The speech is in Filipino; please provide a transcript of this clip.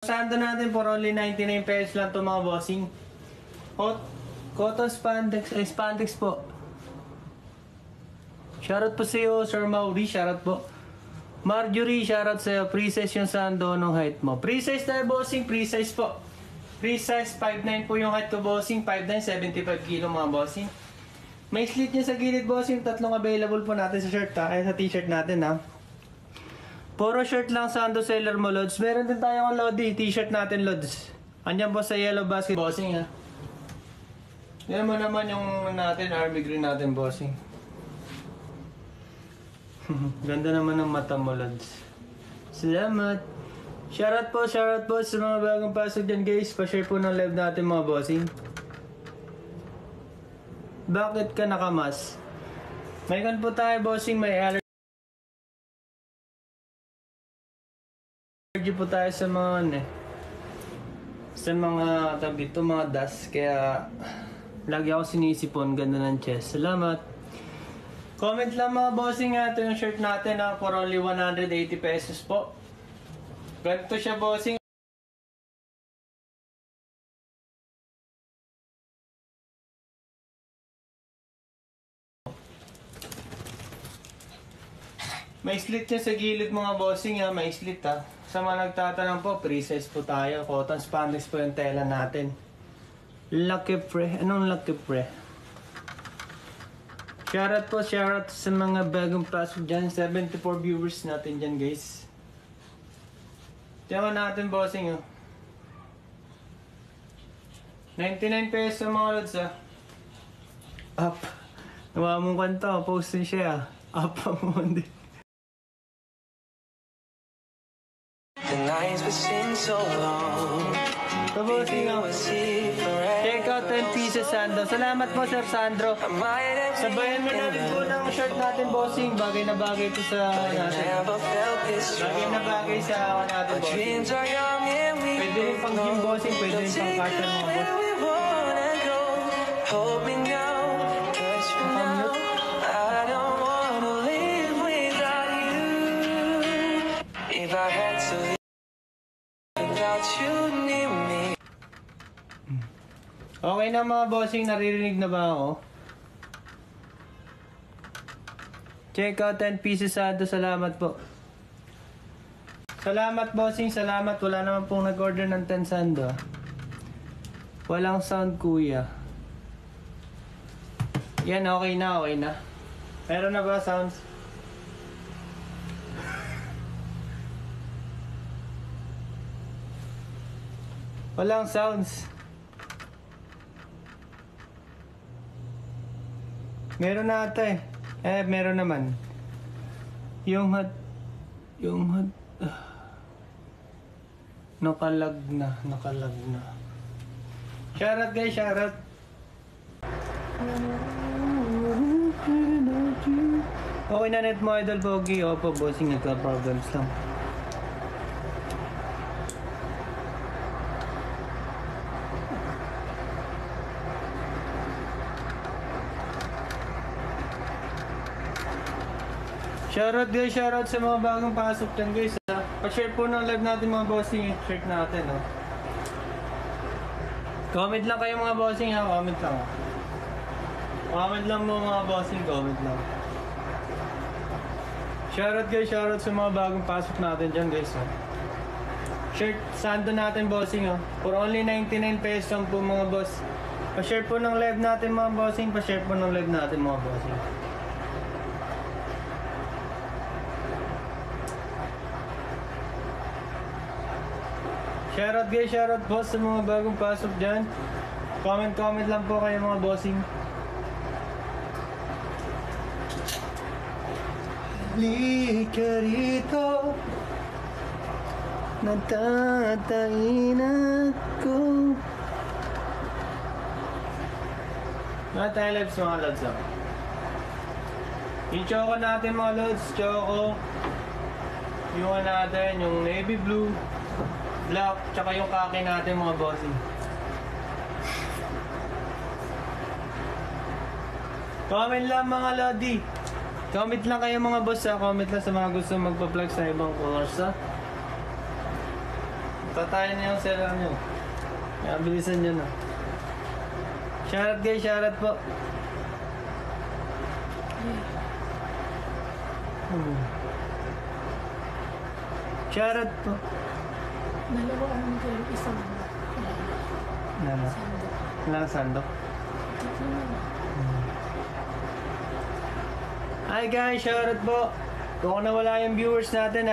Sando natin for only 99 pesos lang ito mga bossing. Cotton spandex, spandex po. Shoutout po sa iyo, Sir Mauri. Shoutout po. Marjorie, shoutout sa iyo. Pre-size yung sando ng height mo. Pre-size tayo bossing, pre-size po. Pre-size 5'9 po yung height ko bossing. 5'9, 75 kilo mga bossing. May slit niya sa gilid bossing. Tatlong available po natin sa shirt ha. Ay sa t-shirt natin ha. Puro shirt lang sando seller mo, Lods. Meron din tayong Lodi, t-shirt natin, Lods. Andiyan po sa yellow basket, bossing, ha. Yan mo naman yung natin, army green natin, bossing. Ganda naman ng mata mo, Lods. Salamat. Shoutout po sa mga bagong pasok dyan, guys. Pa-share po ng live natin, mga bossing. Bakit ka nakamas? May kan po tayo, bossing, may allergy po tayo sa mga tabi ito, mga dust, kaya lagi ako sinisipon. Ganda ng chest. Salamat. Comment lang mga bossing, ito yung shirt natin for only 180 pesos po. Ganito siya bossing. May slit niya sa gilid mga bossing ha, may slit ha. Sa mga nagtatanong po, pre-size po tayo. Cotton spandex po yung tela natin. Lucky pre. Anong lucky pre? Shoutout sa mga bagong pasok dyan. 74 viewers natin dyan guys. Tiyaman natin bossing oh. 99 pesos mga lods ha. Up. Nawa mong kanta, postin siya. Up mo hindi. So bossing oh. Check out 10 pieces Sandro. Salamat po Sir Sandro. Sabayan mo natin po ng shirt natin bossing. Bagay na bagay ito sa natin. Bagay na bagay sa natin bossing. Pwede rin pang gym bossing. Pwede rin pang fashion mga bossing. Okay na mga bossing, naririnig na ba ako? Check out 10 pieces sando, salamat po. Salamat bossing, salamat. Wala naman pong nag-order ng 10 sando. Walang sound kuya. Yan, okay na, okay na. Meron na ba sounds? Walang sounds. Meron na ata eh. Meron naman. Yung hat. Nakalag na. Shoutout guys, shoutout. Okay na net mo idol Pogi. Opo bossing, nagka-problems lang. Shoutout guys, shoutout sa mga bagong pasok dyan guys ha. Pa-share po ng live natin mga bossing, shirt natin oh. Comment lang kayo mga bossing ha, comment lang ha. Comment lang mo mga bossing, comment lang. Shoutout guys, shoutout sa mga bagong pasok natin dyan guys ha. Shirt, sando natin bossing oh. For only 99 pesos lang po mga boss. Pa-share po ng live natin mga bossing, pa-share po ng live natin mga bossing. Shoutout guys, shoutout boss sa mga bagong pasok dyan. Comment lang po kayo mga bossing. Halika rito, natatain ako. Mga tayo lives mga lods ako. Yung choco natin mga lods, choco. Yung natin, yung navy blue, black, tsaka yung kaki natin mga bossing. Comment lang mga lodi. Comment lang kayo mga boss ha. Comment lang sa mga gusto magpa-vlog sa ibang colors ha. Patayin niyo yung seller niyo. Kaya bilisan niyo na. Shoutout guys, shoutout po. Shoutout po. Dalawa ang kayo, isang Nala. sando. Lang sandok. Tatlo na. Hi guys, shoutout po. Kung nawala yung viewers natin